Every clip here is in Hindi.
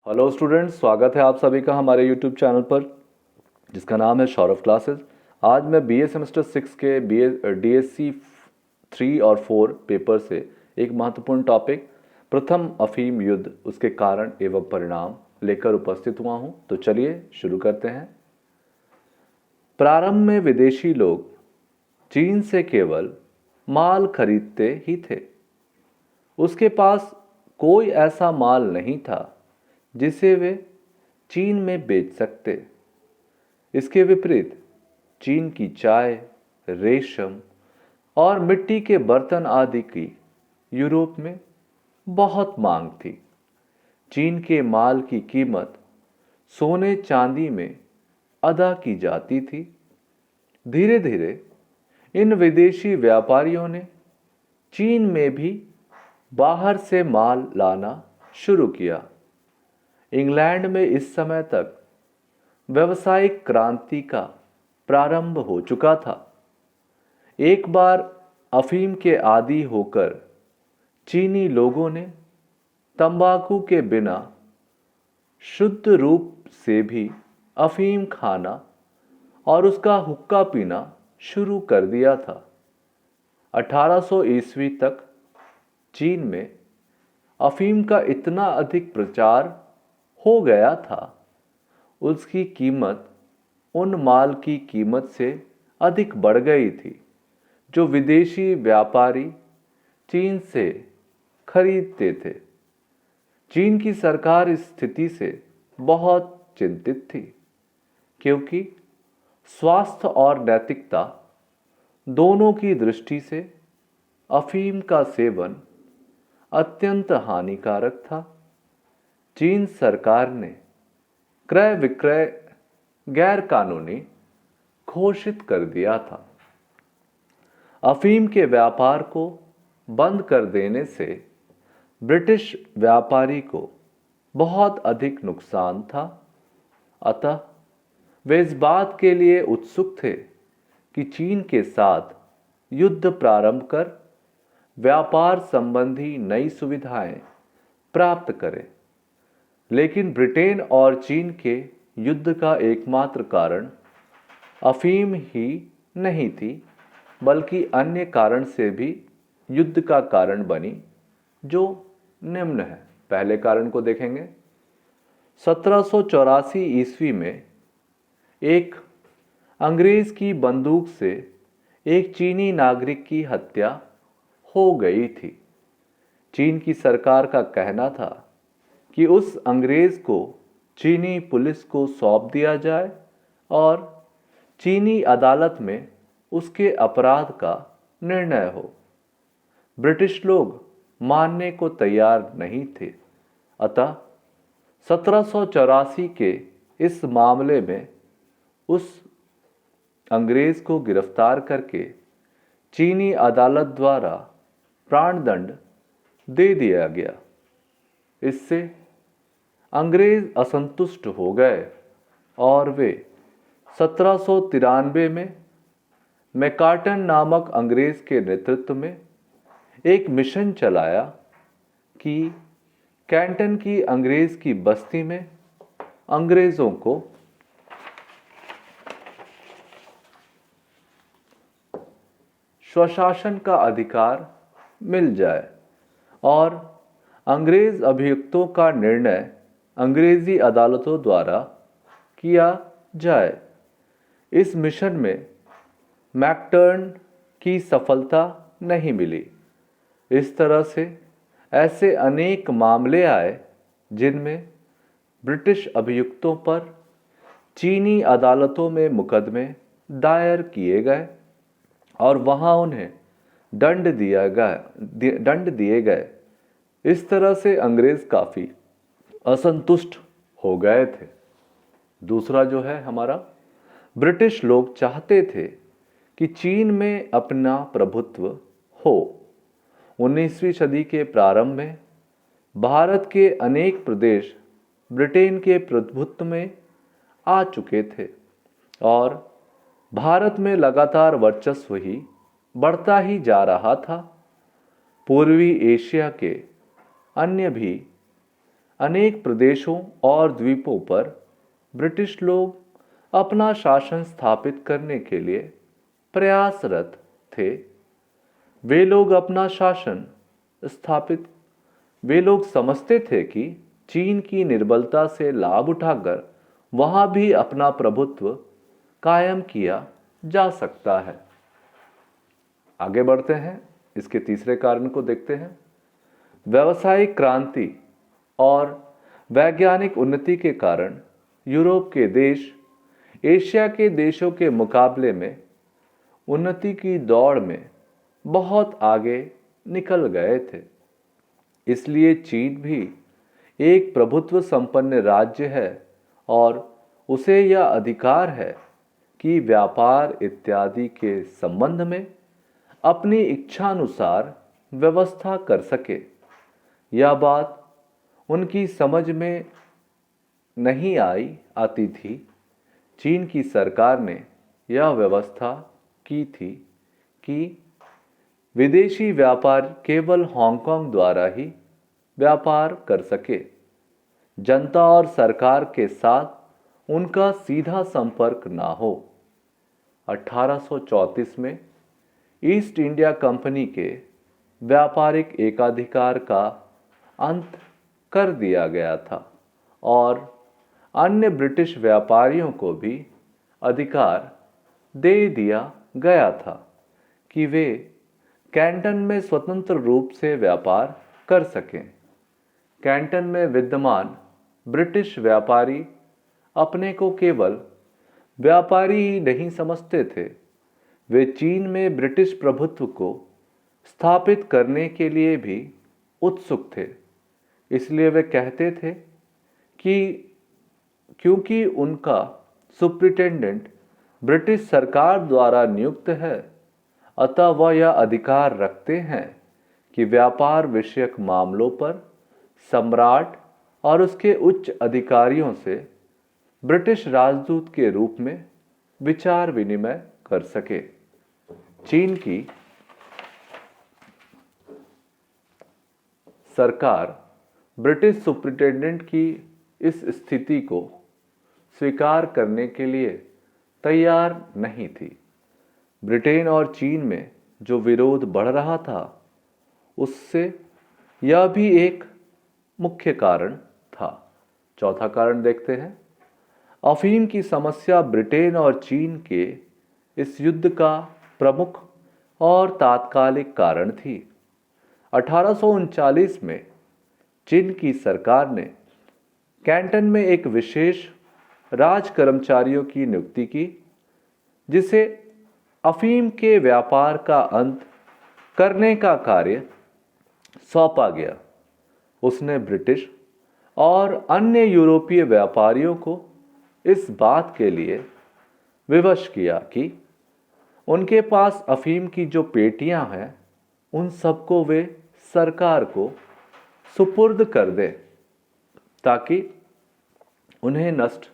हेलो स्टूडेंट्स, स्वागत है आप सभी का हमारे यूट्यूब चैनल पर जिसका नाम है सौरभ क्लासेस। आज मैं बीए सेमेस्टर 6 के डीएससी 3 और 4 पेपर से एक महत्वपूर्ण टॉपिक प्रथम अफीम युद्ध, उसके कारण एवं परिणाम लेकर उपस्थित हुआ हूं। तो चलिए शुरू करते हैं। प्रारंभ में विदेशी लोग चीन से केवल माल खरीदते ही थे। उसके पास कोई ऐसा माल नहीं था जिसे वे चीन में बेच सकते। इसके विपरीत चीन की चाय, रेशम और मिट्टी के बर्तन आदि की यूरोप में बहुत मांग थी। चीन के माल की कीमत सोने चांदी में अदा की जाती थी। धीरे धीरे इन विदेशी व्यापारियों ने चीन में भी बाहर से माल लाना शुरू किया। इंग्लैंड में इस समय तक व्यावसायिक क्रांति का प्रारंभ हो चुका था। एक बार अफीम के आदी होकर चीनी लोगों ने तंबाकू के बिना शुद्ध रूप से भी अफीम खाना और उसका हुक्का पीना शुरू कर दिया था। 1800 ईस्वी तक चीन में अफीम का इतना अधिक प्रचार हो गया था, उसकी कीमत उन माल की कीमत से अधिक बढ़ गई थी जो विदेशी व्यापारी चीन से खरीदते थे। चीन की सरकार इस स्थिति से बहुत चिंतित थी, क्योंकि स्वास्थ्य और नैतिकता दोनों की दृष्टि से अफीम का सेवन अत्यंत हानिकारक था। चीन सरकार ने क्रय विक्रय गैर कानूनी घोषित कर दिया था। अफीम के व्यापार को बंद कर देने से ब्रिटिश व्यापारी को बहुत अधिक नुकसान था। अतः वे इस बात के लिए उत्सुक थे कि चीन के साथ युद्ध प्रारंभ कर व्यापार संबंधी नई सुविधाएं प्राप्त करें। लेकिन ब्रिटेन और चीन के युद्ध का एकमात्र कारण अफीम ही नहीं थी, बल्कि अन्य कारण से भी युद्ध का कारण बनी, जो निम्न है। पहले कारण को देखेंगे। 1784 ईस्वी में एक अंग्रेज की बंदूक से एक चीनी नागरिक की हत्या हो गई थी। चीन की सरकार का कहना था कि उस अंग्रेज को चीनी पुलिस को सौंप दिया जाए और चीनी अदालत में उसके अपराध का निर्णय हो। ब्रिटिश लोग मानने को तैयार नहीं थे। अतः 1784 के इस मामले में उस अंग्रेज को गिरफ्तार करके चीनी अदालत द्वारा प्राणदंड दे दिया गया। इससे अंग्रेज असंतुष्ट हो गए और वे 1793 में मैकार्टन नामक अंग्रेज के नेतृत्व में एक मिशन चलाया कि कैंटन की अंग्रेज की बस्ती में अंग्रेजों को स्वशासन का अधिकार मिल जाए और अंग्रेज अभियुक्तों का निर्णय अंग्रेजी अदालतों द्वारा किया जाए। इस मिशन में मैकटर्न की सफलता नहीं मिली। इस तरह से ऐसे अनेक मामले आए जिनमें ब्रिटिश अभियुक्तों पर चीनी अदालतों में मुकदमे दायर किए गए और वहां उन्हें दंड दिए गए। इस तरह से अंग्रेज काफी असंतुष्ट हो गए थे। दूसरा जो है हमारा, ब्रिटिश लोग चाहते थे कि चीन में अपना प्रभुत्व हो। 19वीं सदी के प्रारंभ में भारत के अनेक प्रदेश ब्रिटेन के प्रभुत्व में आ चुके थे और भारत में लगातार वर्चस्व ही बढ़ता ही जा रहा था। पूर्वी एशिया के अन्य भी अनेक प्रदेशों और द्वीपों पर ब्रिटिश लोग अपना शासन स्थापित करने के लिए प्रयासरत थे। वे लोग अपना शासन स्थापित वे लोग समझते थे कि चीन की निर्बलता से लाभ उठाकर वहां भी अपना प्रभुत्व कायम किया जा सकता है। आगे बढ़ते हैं, इसके तीसरे कारण को देखते हैं। व्यावसायिक क्रांति और वैज्ञानिक उन्नति के कारण यूरोप के देश एशिया के देशों के मुकाबले में उन्नति की दौड़ में बहुत आगे निकल गए थे। इसलिए चीन भी एक प्रभुत्व संपन्न राज्य है और उसे यह अधिकार है कि व्यापार इत्यादि के संबंध में अपनी इच्छानुसार व्यवस्था कर सके। यह बात उनकी समझ में नहीं आती थी। चीन की सरकार ने यह व्यवस्था की थी कि विदेशी व्यापार केवल हांगकांग द्वारा ही व्यापार कर सके। जनता और सरकार के साथ उनका सीधा संपर्क ना हो। 1834 में ईस्ट इंडिया कंपनी के व्यापारिक एकाधिकार का अंत कर दिया गया था और अन्य ब्रिटिश व्यापारियों को भी अधिकार दे दिया गया था कि वे कैंटन में स्वतंत्र रूप से व्यापार कर सकें। कैंटन में विद्यमान ब्रिटिश व्यापारी अपने को केवल व्यापारी ही नहीं समझते थे, वे चीन में ब्रिटिश प्रभुत्व को स्थापित करने के लिए भी उत्सुक थे। इसलिए वे कहते थे कि क्योंकि उनका सुप्रिटेंडेंट ब्रिटिश सरकार द्वारा नियुक्त है, अतः वह यह अधिकार रखते हैं कि व्यापार विषयक मामलों पर सम्राट और उसके उच्च अधिकारियों से ब्रिटिश राजदूत के रूप में विचार विनिमय कर सके। चीन की सरकार ब्रिटिश सुप्रिटेंडेंट की इस स्थिति को स्वीकार करने के लिए तैयार नहीं थी। ब्रिटेन और चीन में जो विरोध बढ़ रहा था, उससे यह भी एक मुख्य कारण था। चौथा कारण देखते हैं। अफीम की समस्या ब्रिटेन और चीन के इस युद्ध का प्रमुख और तात्कालिक कारण थी। 1839 में चीन की सरकार ने कैंटन में एक विशेष राज कर्मचारियों की नियुक्ति की, जिसे अफीम के व्यापार का अंत करने का कार्य सौंपा गया। उसने ब्रिटिश और अन्य यूरोपीय व्यापारियों को इस बात के लिए विवश किया कि उनके पास अफीम की जो पेटियां हैं, उन सबको वे सरकार को सुपुर्द कर दें ताकि उन्हें नष्ट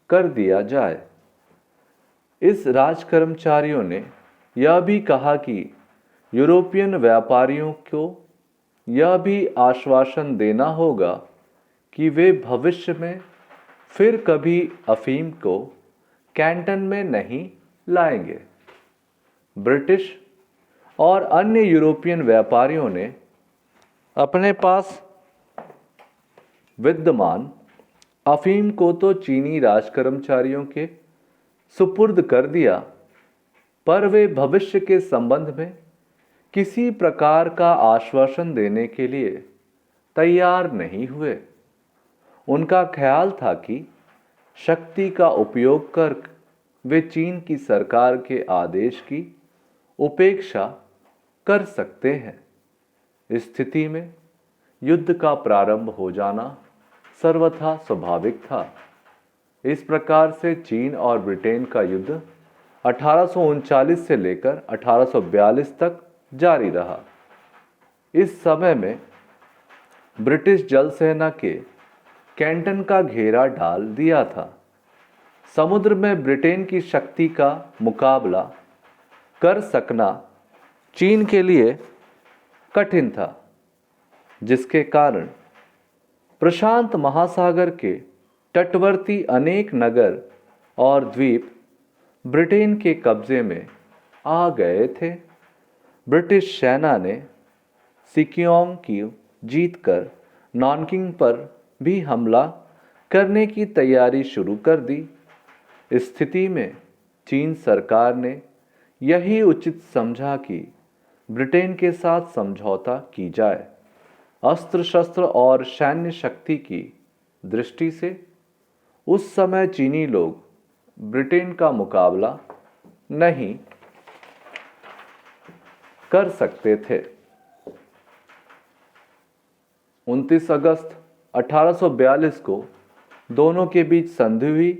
कर दिया जाए। इस राजकर्मचारियों ने यह भी कहा कि यूरोपियन व्यापारियों को यह भी आश्वासन देना होगा कि वे भविष्य में फिर कभी अफीम को कैंटन में नहीं लाएंगे। ब्रिटिश और अन्य यूरोपियन व्यापारियों ने अपने पास विद्यमान अफीम को तो चीनी राजकर्मचारियों के सुपुर्द कर दिया, पर वे भविष्य के संबंध में किसी प्रकार का आश्वासन देने के लिए तैयार नहीं हुए। उनका ख्याल था कि शक्ति का उपयोग कर वे चीन की सरकार के आदेश की उपेक्षा कर सकते हैं। इस स्थिति में युद्ध का प्रारंभ हो जाना सर्वथा स्वाभाविक था। इस प्रकार से चीन और ब्रिटेन का युद्ध 1839 से लेकर 1842 तक जारी रहा। इस समय में ब्रिटिश जल सेना के कैंटन का घेरा डाल दिया था। समुद्र में ब्रिटेन की शक्ति का मुकाबला कर सकना चीन के लिए कठिन था, जिसके कारण प्रशांत महासागर के तटवर्ती अनेक नगर और द्वीप ब्रिटेन के कब्जे में आ गए थे। ब्रिटिश सेना ने सिक्योंग की जीतकर नॉनकिंग पर भी हमला करने की तैयारी शुरू कर दी। इस स्थिति में चीन सरकार ने यही उचित समझा कि ब्रिटेन के साथ समझौता की जाए। अस्त्र शस्त्र और सैन्य शक्ति की दृष्टि से उस समय चीनी लोग ब्रिटेन का मुकाबला नहीं कर सकते थे। 29 अगस्त 1842 को दोनों के बीच संधि हुई,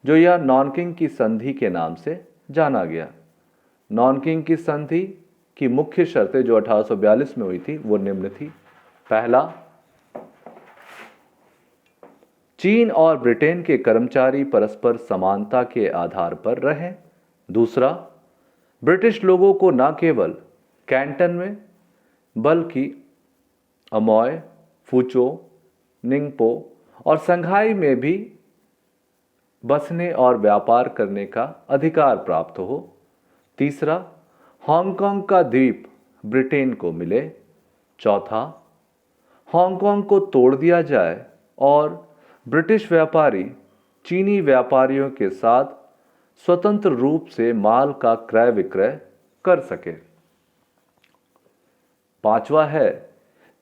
जो यह नॉनकिंग की संधि के नाम से जाना गया। नॉनकिंग की संधि की मुख्य शर्तें जो 1842 में हुई थी वो निम्न थी। पहला, चीन और ब्रिटेन के कर्मचारी परस्पर समानता के आधार पर रहें। दूसरा, ब्रिटिश लोगों को न केवल कैंटन में बल्कि अमोय, फुचो, निंगपो और संघाई में भी बसने और व्यापार करने का अधिकार प्राप्त हो। तीसरा, हांगकांग का द्वीप ब्रिटेन को मिले। चौथा, हांगकांग को तोड़ दिया जाए और ब्रिटिश व्यापारी चीनी व्यापारियों के साथ स्वतंत्र रूप से माल का क्रय विक्रय कर सके। पांचवा है,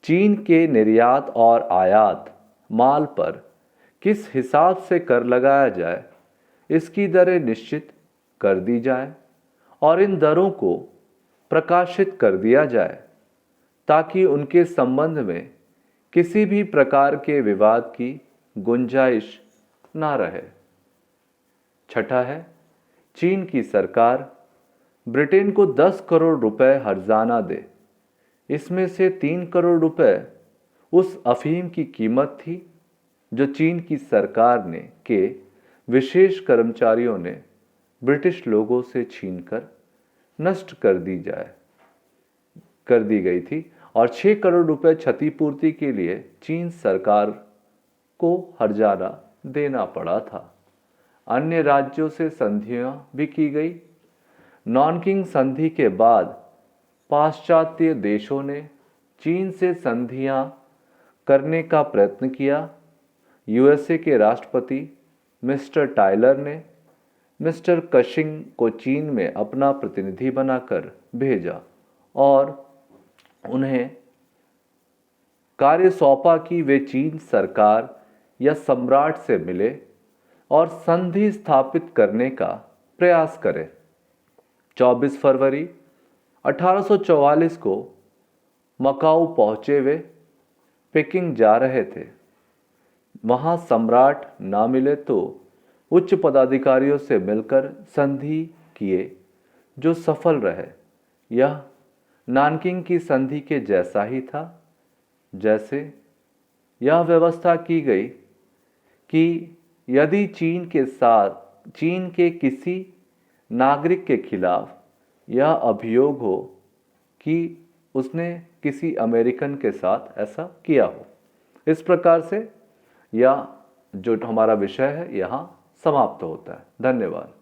चीन के निर्यात और आयात माल पर किस हिसाब से कर लगाया जाए, इसकी दरें निश्चित कर दी जाए और इन दरों को प्रकाशित कर दिया जाए ताकि उनके संबंध में किसी भी प्रकार के विवाद की गुंजाइश ना रहे। छठा है, चीन की सरकार ब्रिटेन को 10 करोड़ रुपए हर्जाना दे। इसमें से 3 करोड़ रुपए उस अफीम की कीमत थी जो चीन की सरकार ने के विशेष कर्मचारियों ने ब्रिटिश लोगों से छीनकर नष्ट कर दी गई थी और 6 करोड़ रुपए क्षतिपूर्ति के लिए चीन सरकार को हर्जाना देना पड़ा था। अन्य राज्यों से संधियां भी की गई। नॉनकिंग संधि के बाद पाश्चात्य देशों ने चीन से संधियां करने का प्रयत्न किया। यूएसए के राष्ट्रपति मिस्टर टायलर ने मिस्टर कशिंग को चीन में अपना प्रतिनिधि बनाकर भेजा और उन्हें कार्य सौंपा कि वे चीन सरकार या सम्राट से मिले और संधि स्थापित करने का प्रयास करें। 24 फरवरी 1844 को मकाऊ पहुंचे वे पेकिंग जा रहे थे। वहां सम्राट ना मिले तो उच्च पदाधिकारियों से मिलकर संधि किए जो सफल रहे। यह नानकिंग की संधि के जैसा ही था, जैसे यह व्यवस्था की गई कि यदि चीन के किसी नागरिक के खिलाफ यह अभियोग हो कि उसने किसी अमेरिकन के साथ ऐसा किया हो। इस प्रकार से यह जो हमारा विषय है यहाँ समाप्त होता है। धन्यवाद।